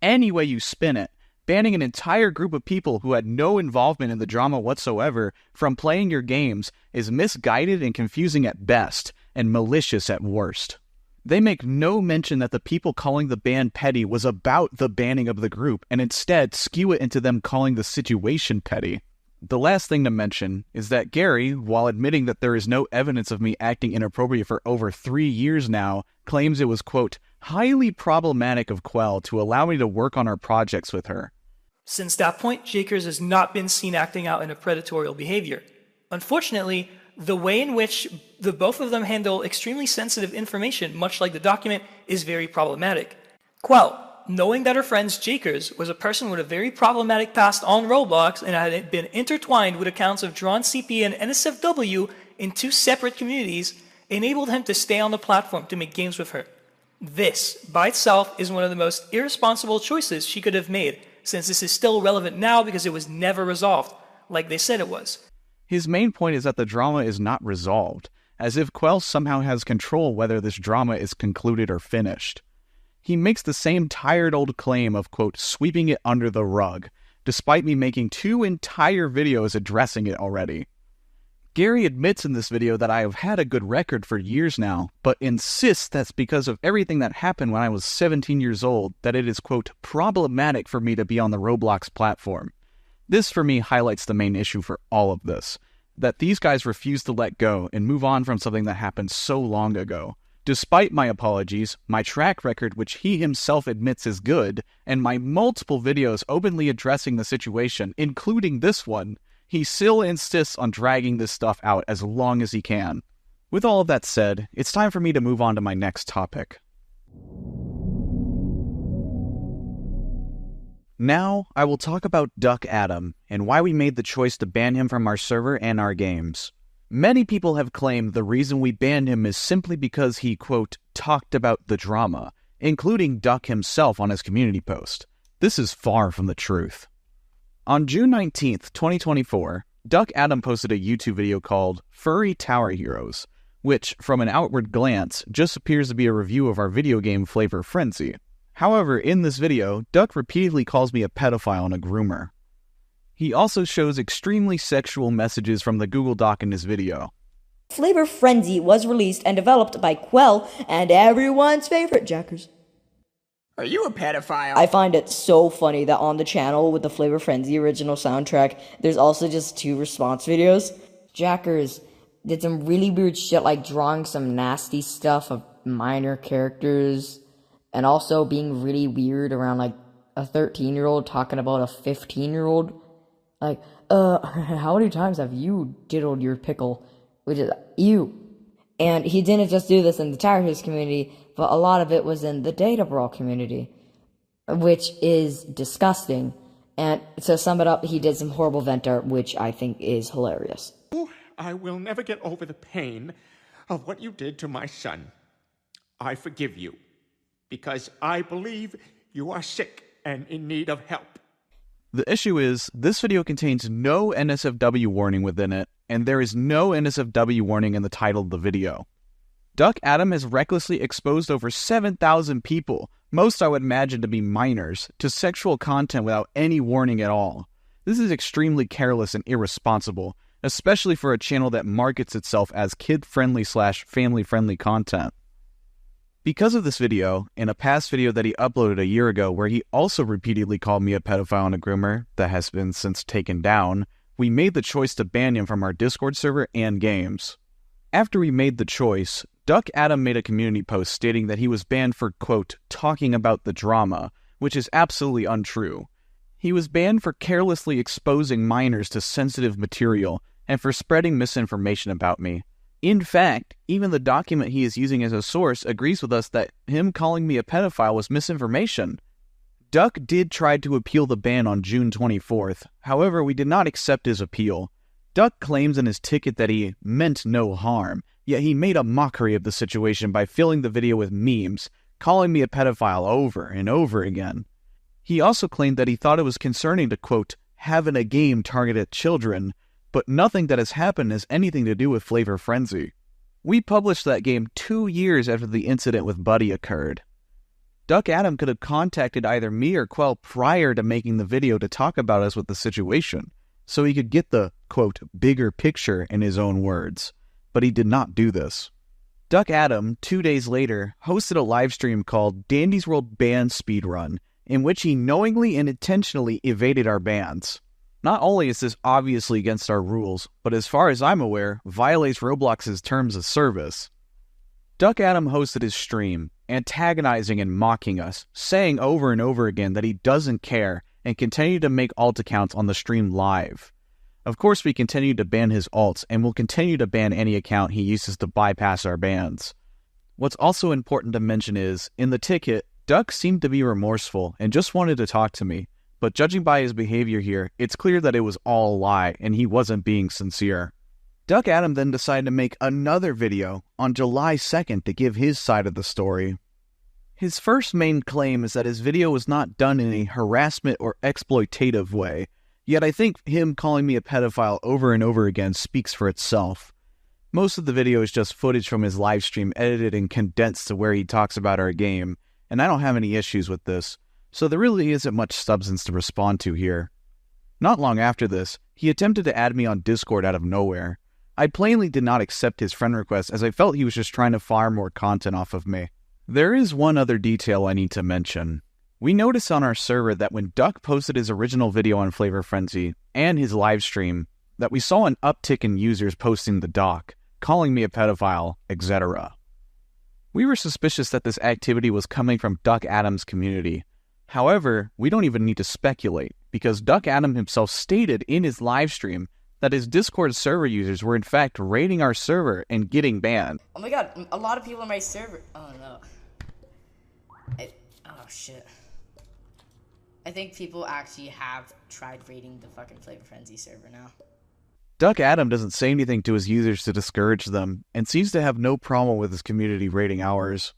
Speaker 1: Any way you spin it, banning an entire group of people who had no involvement in the drama whatsoever from playing your games is misguided and confusing at best, and malicious at worst. They make no mention that the people calling the ban petty was about the banning of the group, and instead skew it into them calling the situation petty. The last thing to mention is that Gary, while admitting that there is no evidence of me acting inappropriate for over 3 years now, claims it was, quote, highly problematic of Quell to allow me to work on our projects with her.
Speaker 4: Since that point, Jakers has not been seen acting out in a predatorial behavior. Unfortunately, the way in which the both of them handle extremely sensitive information, much like the document, is very problematic. Quell, knowing that her friend Jakers was a person with a very problematic past on Roblox and had been intertwined with accounts of Drawn CP and NSFW in 2 separate communities, enabled him to stay on the platform to make games with her. This, by itself, is one of the most irresponsible choices she could have made, since this is still relevant now because it was never resolved, like they said it was.
Speaker 1: His main point is that the drama is not resolved, as if Quell somehow has control whether this drama is concluded or finished. He makes the same tired old claim of, quote, sweeping it under the rug, despite me making 2 entire videos addressing it already. Gary admits in this video that I have had a good record for years now, but insists that's because of everything that happened when I was 17 years old that it is, quote, problematic for me to be on the Roblox platform. This, for me, highlights the main issue for all of this, that these guys refuse to let go and move on from something that happened so long ago. Despite my apologies, my track record, which he himself admits is good, and my multiple videos openly addressing the situation, including this one, he still insists on dragging this stuff out as long as he can. With all of that said, it's time for me to move on to my next topic. Now, I will talk about Duck Adam, and why we made the choice to ban him from our server and our games. Many people have claimed the reason we banned him is simply because he, quote, talked about the drama, including Duck himself on his community post. This is far from the truth. On June 19th, 2024, Duck Adam posted a YouTube video called Furry Tower Heroes, which, from an outward glance, just appears to be a review of our video game Flavor Frenzy. However, in this video, Duck repeatedly calls me a pedophile and a groomer. He also shows extremely sexual messages from the Google Doc in his video.
Speaker 6: Flavor Frenzy was released and developed by Quell and everyone's favorite Jackers.
Speaker 7: Are you a pedophile?
Speaker 6: I find it so funny that on the channel with the Flavor Frenzy original soundtrack, there's also just 2 response videos. Jackers did some really weird shit like drawing some nasty stuff of minor characters and also being really weird around like a 13-year-old talking about a 15-year-old. Like, how many times have you diddled your pickle? Which is, you. And he didn't just do this in the Tower Heroes community, but a lot of it was in the Data Brawl community, which is disgusting. And to sum it up, he did some horrible vent art, which I think is hilarious.
Speaker 7: I will never get over the pain of what you did to my son. I forgive you, because I believe you are sick and in need of help.
Speaker 1: The issue is, this video contains no NSFW warning within it, and there is no NSFW warning in the title of the video. Duck Adam has recklessly exposed over 7,000 people, most I would imagine to be minors, to sexual content without any warning at all. This is extremely careless and irresponsible, especially for a channel that markets itself as kid-friendly/family-friendly content. Because of this video, and a past video that he uploaded a year ago where he also repeatedly called me a pedophile and a groomer that has been since taken down, we made the choice to ban him from our Discord server and games. After we made the choice, Duck Adam made a community post stating that he was banned for, quote, talking about the drama, which is absolutely untrue. He was banned for carelessly exposing minors to sensitive material, and for spreading misinformation about me. In fact, even the document he is using as a source agrees with us that him calling me a pedophile was misinformation. Duck did try to appeal the ban on June 24th, however, we did not accept his appeal. Duck claims in his ticket that he meant no harm, yet he made a mockery of the situation by filling the video with memes, calling me a pedophile over and over again. He also claimed that he thought it was concerning to, quote, having a game targeted at children, but nothing that has happened has anything to do with Flavor Frenzy. We published that game 2 years after the incident with Buddy occurred. Duck Adam could have contacted either me or Quell prior to making the video to talk about us with the situation, so he could get the, quote, bigger picture in his own words, but he did not do this. Duck Adam, 2 days later, hosted a live stream called Dandy's World Ban Speedrun, in which he knowingly and intentionally evaded our bans. Not only is this obviously against our rules, but as far as I'm aware, violates Roblox's terms of service. Duck Adam hosted his stream, antagonizing and mocking us, saying over and over again that he doesn't care, and continued to make alt accounts on the stream live. Of course, we continue to ban his alts, and will continue to ban any account he uses to bypass our bans. What's also important to mention is, in the ticket, Duck seemed to be remorseful and just wanted to talk to me, but judging by his behavior here, it's clear that it was all a lie and he wasn't being sincere. Duck Adam then decided to make another video on July 2nd to give his side of the story. His first main claim is that his video was not done in a harassment or exploitative way, yet I think him calling me a pedophile over and over again speaks for itself. Most of the video is just footage from his live stream edited and condensed to where he talks about our game, and I don't have any issues with this, so there really isn't much substance to respond to here. Not long after this, he attempted to add me on Discord out of nowhere. I plainly did not accept his friend request as I felt he was just trying to farm more content off of me. There is one other detail I need to mention. We noticed on our server that when Duck posted his original video on Flavor Frenzy and his live stream, that we saw an uptick in users posting the doc, calling me a pedophile, etc. We were suspicious that this activity was coming from Duck Adam's community. However, we don't even need to speculate, because Duck Adam himself stated in his live stream that his Discord server users were in fact raiding our server and getting banned.
Speaker 6: Oh my god, a lot of people in my server. Oh no. Oh shit. I think people actually have tried raiding the fucking Flavor Frenzy server now.
Speaker 1: Duck Adam doesn't say anything to his users to discourage them, and seems to have no problem with his community raiding ours.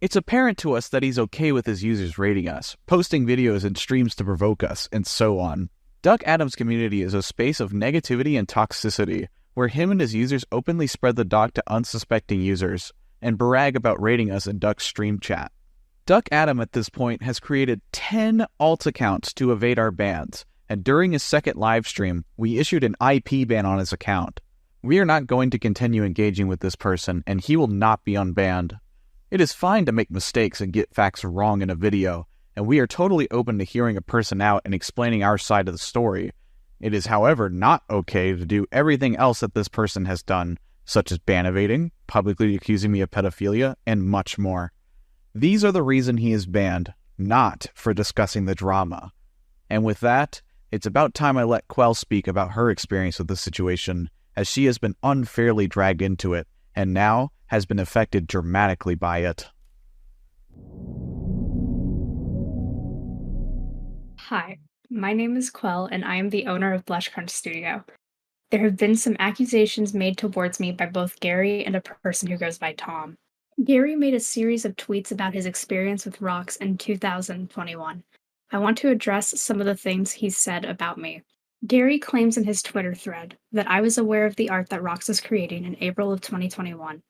Speaker 1: It's apparent to us that he's okay with his users raiding us, posting videos and streams to provoke us, and so on. Duck Adam's community is a space of negativity and toxicity, where him and his users openly spread the doc to unsuspecting users, and brag about raiding us in Duck's stream chat. Duck Adam at this point has created 10 alt accounts to evade our bans, and during his second live stream, we issued an IP ban on his account. We are not going to continue engaging with this person, and he will not be unbanned. It is fine to make mistakes and get facts wrong in a video, and we are totally open to hearing a person out and explaining our side of the story. It is, however, not okay to do everything else that this person has done, such as ban evading, publicly accusing me of pedophilia, and much more. These are the reason he is banned, not for discussing the drama. And with that, it's about time I let Quell speak about her experience with this situation, as she has been unfairly dragged into it, and now has been affected dramatically by it.
Speaker 8: Hi, my name is Quell, and I am the owner of Blush Crunch Studio. There have been some accusations made towards me by both Gary and a person who goes by Tom. Gary made a series of tweets about his experience with Rox in 2021. I want to address some of the things he said about me. Gary claims in his Twitter thread that I was aware of the art that Rox was creating in April of 2021.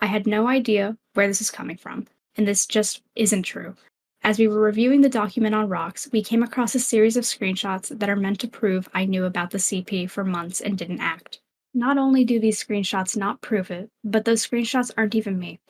Speaker 8: I had no idea where this is coming from, and this just isn't true. As we were reviewing the document on Rox, we came across a series of screenshots that are meant to prove I knew about the CP for months and didn't act. Not only do these screenshots not prove it, but those screenshots aren't even me.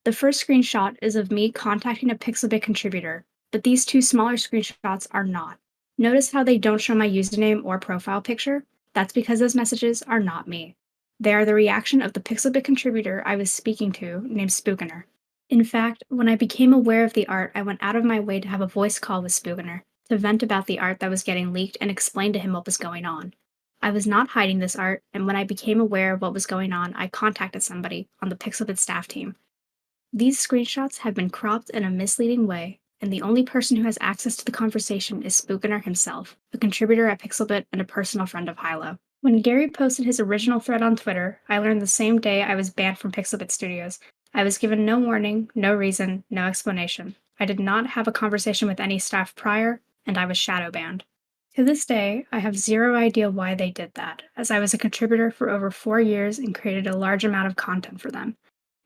Speaker 8: The first screenshot is of me contacting a Pixelbit contributor, but these two smaller screenshots are not. Notice how they don't show my username or profile picture? That's because those messages are not me. They are the reaction of the Pixelbit contributor I was speaking to, named Spookener. In fact, when I became aware of the art, I went out of my way to have a voice call with Spookener, to vent about the art that was getting leaked and explain to him what was going on. I was not hiding this art, and when I became aware of what was going on, I contacted somebody on the Pixelbit staff team. These screenshots have been cropped in a misleading way, and the only person who has access to the conversation is Spookener himself, a contributor at Pixelbit and a personal friend of Hilo. When Gary posted his original thread on Twitter, I learned the same day I was banned from Pixelbit Studios. I was given no warning, no reason, no explanation. I did not have a conversation with any staff prior, and I was shadow banned. To this day, I have zero idea why they did that, as I was a contributor for over 4 years and created a large amount of content for them.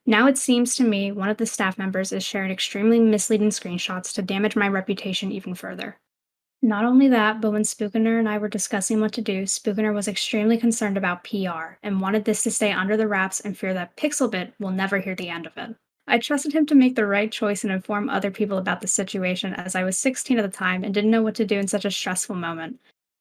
Speaker 8: Now it seems to me one of the staff members is sharing extremely misleading screenshots to damage my reputation even further. Not only that, but when Spookener and I were discussing what to do, Spookener was extremely concerned about PR and wanted this to stay under the wraps and fear that Pixelbit will never hear the end of it. I trusted him to make the right choice and inform other people about the situation, as I was 16 at the time and didn't know what to do in such a stressful moment.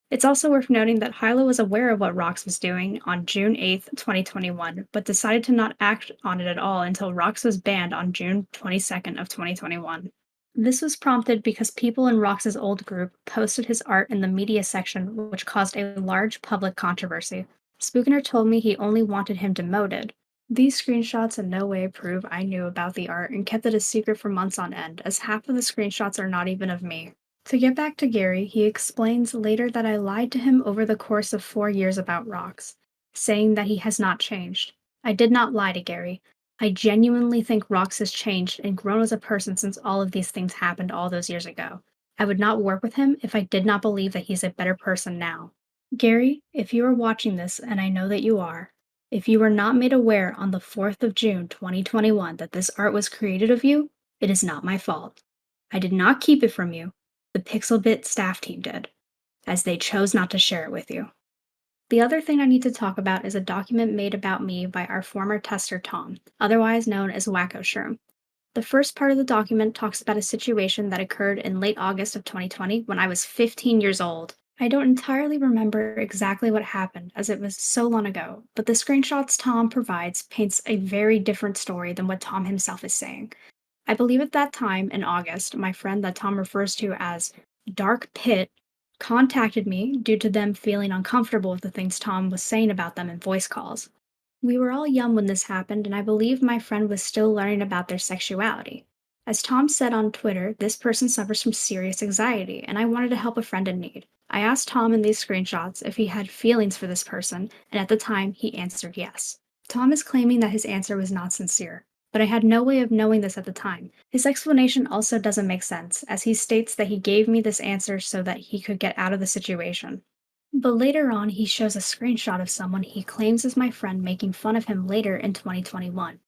Speaker 8: It's also worth noting that Hilo was aware of what Rox was doing on June 8th, 2021, but decided to not act on it at all until Rox was banned on June 22nd of 2021. This was prompted because people in Rox's old group posted his art in the media section, which caused a large public controversy. Spookener told me he only wanted him demoted. These screenshots in no way prove I knew about the art and kept it a secret for months on end, as half of the screenshots are not even of me. To get back to Gary, he explains later that I lied to him over the course of 4 years about Rox, saying that he has not changed. I did not lie to Gary. I genuinely think Rox has changed and grown as a person since all of these things happened all those years ago. I would not work with him if I did not believe that he's a better person now. Gary, if you are watching this, and I know that you are, if you were not made aware on the 4th of June 2021 that this art was created of you, it is not my fault. I did not keep it from you. The Pixelbit staff team did, as they chose not to share it with you. The other thing I need to talk about is a document made about me by our former tester Tom, otherwise known as Wacko Shroom. The first part of the document talks about a situation that occurred in late August of 2020 when I was 15 years old. I don't entirely remember exactly what happened, as it was so long ago, but the screenshots Tom provides paints a very different story than what Tom himself is saying. I believe at that time, in August, my friend that Tom refers to as Dark Pit contacted me due to them feeling uncomfortable with the things Tom was saying about them in voice calls. We were all young when this happened, and I believe my friend was still learning about their sexuality. As Tom said on Twitter, this person suffers from serious anxiety, and I wanted to help a friend in need. I asked Tom in these screenshots if he had feelings for this person, and at the time, he answered yes. Tom is claiming that his answer was not sincere, but I had no way of knowing this at the time. His explanation also doesn't make sense, as he states that he gave me this answer so that he could get out of the situation. But later on, he shows a screenshot of someone he claims is my friend making fun of him later in 2021.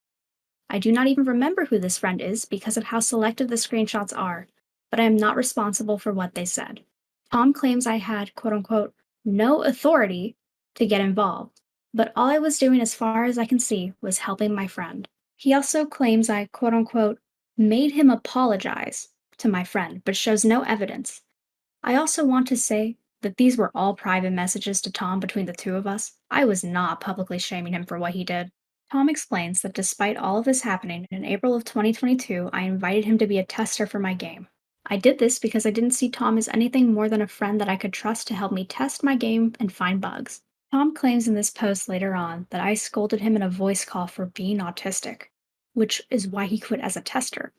Speaker 8: I do not even remember who this friend is because of how selective the screenshots are, but I am not responsible for what they said. Tom claims I had, quote-unquote, no authority to get involved, but all I was doing as far as I can see was helping my friend. He also claims I, quote-unquote, made him apologize to my friend, but shows no evidence. I also want to say that these were all private messages to Tom between the two of us. I was not publicly shaming him for what he did. Tom explains that despite all of this happening, in April of 2022, I invited him to be a tester for my game. I did this because I didn't see Tom as anything more than a friend that I could trust to help me test my game and find bugs. Tom claims in this post later on that I scolded him in a voice call for being autistic, which is why he quit as a tester.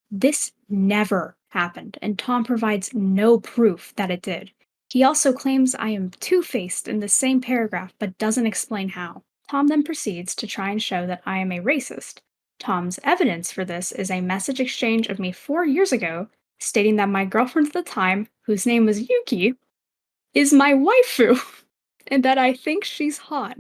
Speaker 8: This never happened, and Tom provides no proof that it did. He also claims I am two-faced in the same paragraph, but doesn't explain how. Tom then proceeds to try and show that I am a racist. Tom's evidence for this is a message exchange of me 4 years ago, stating that my girlfriend at the time, whose name was Yuki, is my waifu, and that I think she's hot.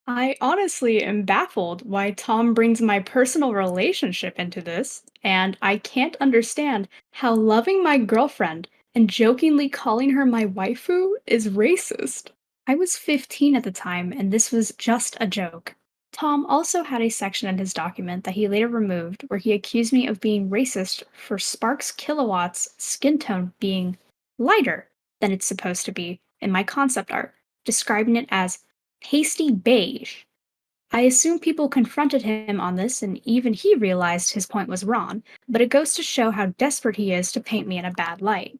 Speaker 8: I honestly am baffled why Tom brings my personal relationship into this, and I can't understand how loving my girlfriend and jokingly calling her my waifu is racist. I was 15 at the time, and this was just a joke. Tom also had a section in his document that he later removed where he accused me of being racist for Sparks Kilowatt's skin tone being lighter than it's supposed to be in my concept art, describing it as pasty beige. I assume people confronted him on this, and even he realized his point was wrong, but it goes to show how desperate he is to paint me in a bad light.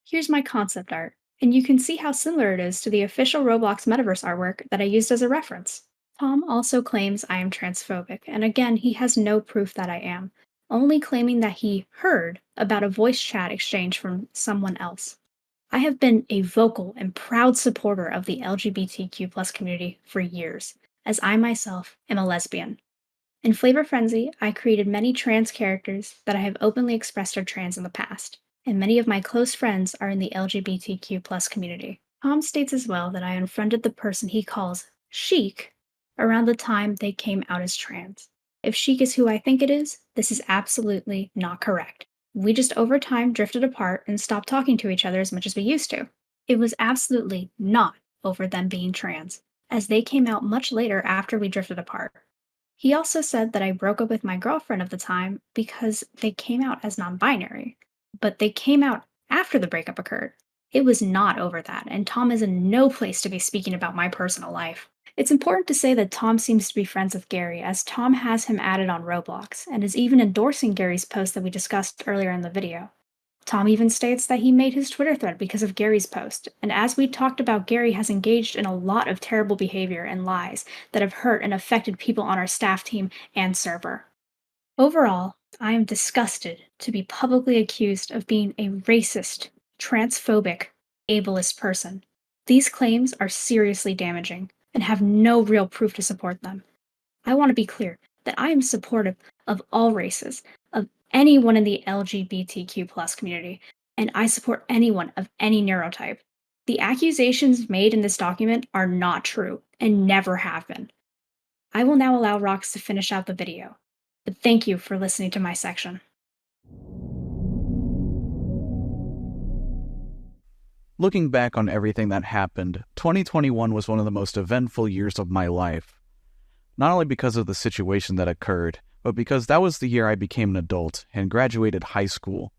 Speaker 8: Here's my concept art. And you can see how similar it is to the official Roblox metaverse artwork that I used as a reference. Tom also claims I am transphobic, and again, he has no proof that I am, only claiming that he heard about a voice chat exchange from someone else. I have been a vocal and proud supporter of the LGBTQ+ community for years, as I myself am a lesbian. In Flavor Frenzy, I created many trans characters that I have openly expressed are trans in the past, and many of my close friends are in the LGBTQ+ community. Tom states as well that I unfriended the person he calls Chic around the time they came out as trans. If Chic is who I think it is, this is absolutely not correct. We just over time drifted apart and stopped talking to each other as much as we used to. It was absolutely not over them being trans, as they came out much later after we drifted apart. He also said that I broke up with my girlfriend of the time because they came out as non-binary, but they came out after the breakup occurred. It was not over that, and Tom is in no place to be speaking about my personal life. It's important to say that Tom seems to be friends with Gary, as Tom has him added on Roblox, and is even endorsing Gary's post that we discussed earlier in the video. Tom even states that he made his Twitter thread because of Gary's post, and as we talked about, Gary has engaged in a lot of terrible behavior and lies that have hurt and affected people on our staff team and server. Overall, I am disgusted to be publicly accused of being a racist, transphobic, ableist person. These claims are seriously damaging and have no real proof to support them. I want to be clear that I am supportive of all races, of anyone in the LGBTQ+ community, and I support anyone of any neurotype. The accusations made in this document are not true and never have been. I will now allow Rox to finish out the video, but thank you for listening to my section.
Speaker 1: Looking back on everything that happened, 2021 was one of the most eventful years of my life. Not only because of the situation that occurred, but because that was the year I became an adult and graduated high school.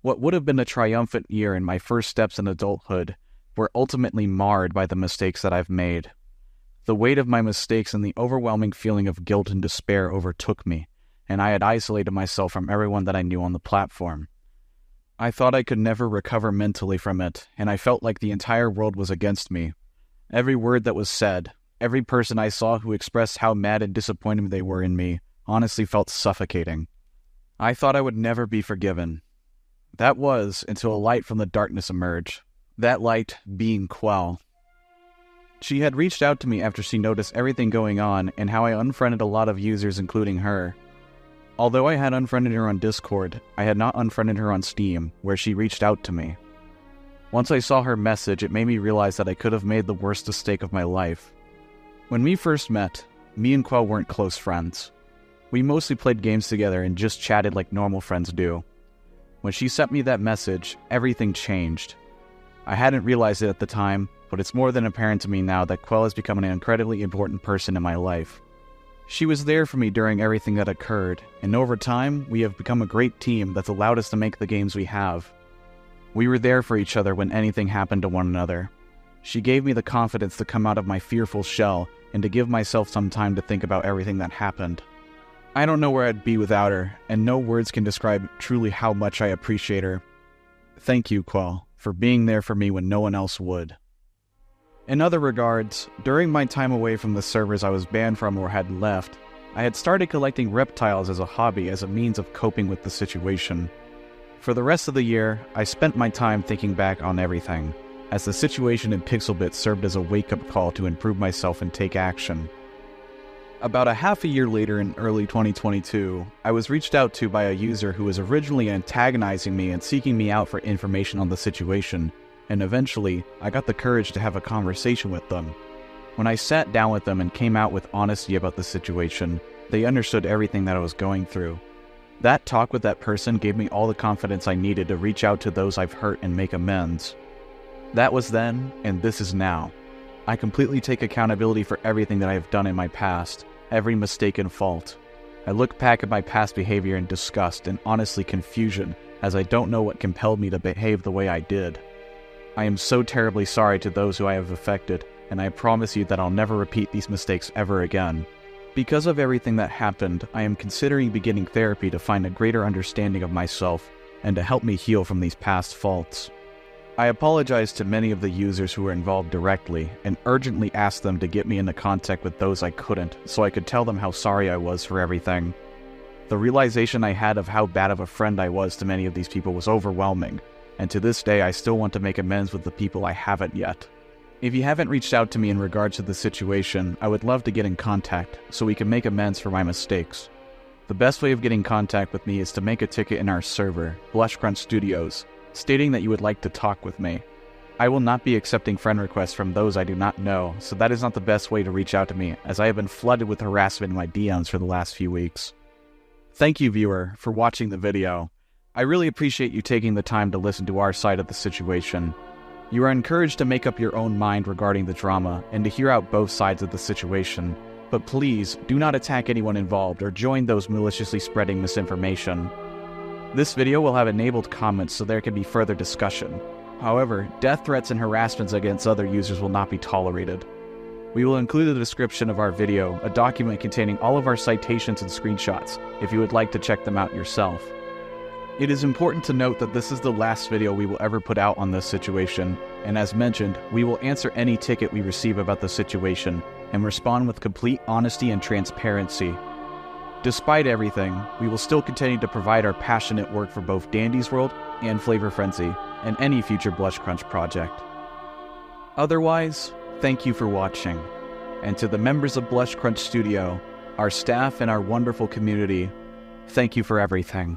Speaker 1: What would have been a triumphant year in my first steps in adulthood were ultimately marred by the mistakes that I've made. The weight of my mistakes and the overwhelming feeling of guilt and despair overtook me, and I had isolated myself from everyone that I knew on the platform. I thought I could never recover mentally from it, and I felt like the entire world was against me. Every word that was said, every person I saw who expressed how mad and disappointed they were in me, honestly felt suffocating. I thought I would never be forgiven. That was until a light from the darkness emerged. That light being Quell. She had reached out to me after she noticed everything going on and how I unfriended a lot of users, including her. Although I had unfriended her on Discord, I had not unfriended her on Steam, where she reached out to me. Once I saw her message, it made me realize that I could have made the worst mistake of my life. When we first met, me and Quell weren't close friends. We mostly played games together and just chatted like normal friends do. When she sent me that message, everything changed. I hadn't realized it at the time, but it's more than apparent to me now that Quell has become an incredibly important person in my life. She was there for me during everything that occurred, and over time, we have become a great team that's allowed us to make the games we have. We were there for each other when anything happened to one another. She gave me the confidence to come out of my fearful shell and to give myself some time to think about everything that happened. I don't know where I'd be without her, and no words can describe truly how much I appreciate her. Thank you, Quell, for being there for me when no one else would. In other regards, during my time away from the servers I was banned from or had left, I had started collecting reptiles as a hobby as a means of coping with the situation. For the rest of the year, I spent my time thinking back on everything, as the situation in Pixelbit served as a wake-up call to improve myself and take action. About a half a year later in early 2022, I was reached out to by a user who was originally antagonizing me and seeking me out for information on the situation, and eventually, I got the courage to have a conversation with them. When I sat down with them and came out with honesty about the situation, they understood everything that I was going through. That talk with that person gave me all the confidence I needed to reach out to those I've hurt and make amends. That was then, and this is now. I completely take accountability for everything that I have done in my past, every mistake and fault. I look back at my past behavior in disgust and honestly confusion, as I don't know what compelled me to behave the way I did. I am so terribly sorry to those who I have affected, and I promise you that I'll never repeat these mistakes ever again. Because of everything that happened, I am considering beginning therapy to find a greater understanding of myself and to help me heal from these past faults. I apologized to many of the users who were involved directly and urgently asked them to get me into contact with those I couldn't so I could tell them how sorry I was for everything. The realization I had of how bad of a friend I was to many of these people was overwhelming, and to this day I still want to make amends with the people I haven't yet. If you haven't reached out to me in regards to the situation, I would love to get in contact so we can make amends for my mistakes. The best way of getting in contact with me is to make a ticket in our server, BlushCrunch Studios, stating that you would like to talk with me. I will not be accepting friend requests from those I do not know, so that is not the best way to reach out to me, as I have been flooded with harassment in my DMs for the last few weeks. Thank you, viewer, for watching the video. I really appreciate you taking the time to listen to our side of the situation. You are encouraged to make up your own mind regarding the drama and to hear out both sides of the situation, but please do not attack anyone involved or join those maliciously spreading misinformation. This video will have enabled comments so there can be further discussion. However, death threats and harassments against other users will not be tolerated. We will include in the description of our video a document containing all of our citations and screenshots if you would like to check them out yourself. It is important to note that this is the last video we will ever put out on this situation, and as mentioned, we will answer any ticket we receive about the situation and respond with complete honesty and transparency. Despite everything, we will still continue to provide our passionate work for both Dandy's World and Flavor Frenzy, and any future BlushCrunch project. Otherwise, thank you for watching, and to the members of BlushCrunch Studio, our staff and our wonderful community, thank you for everything.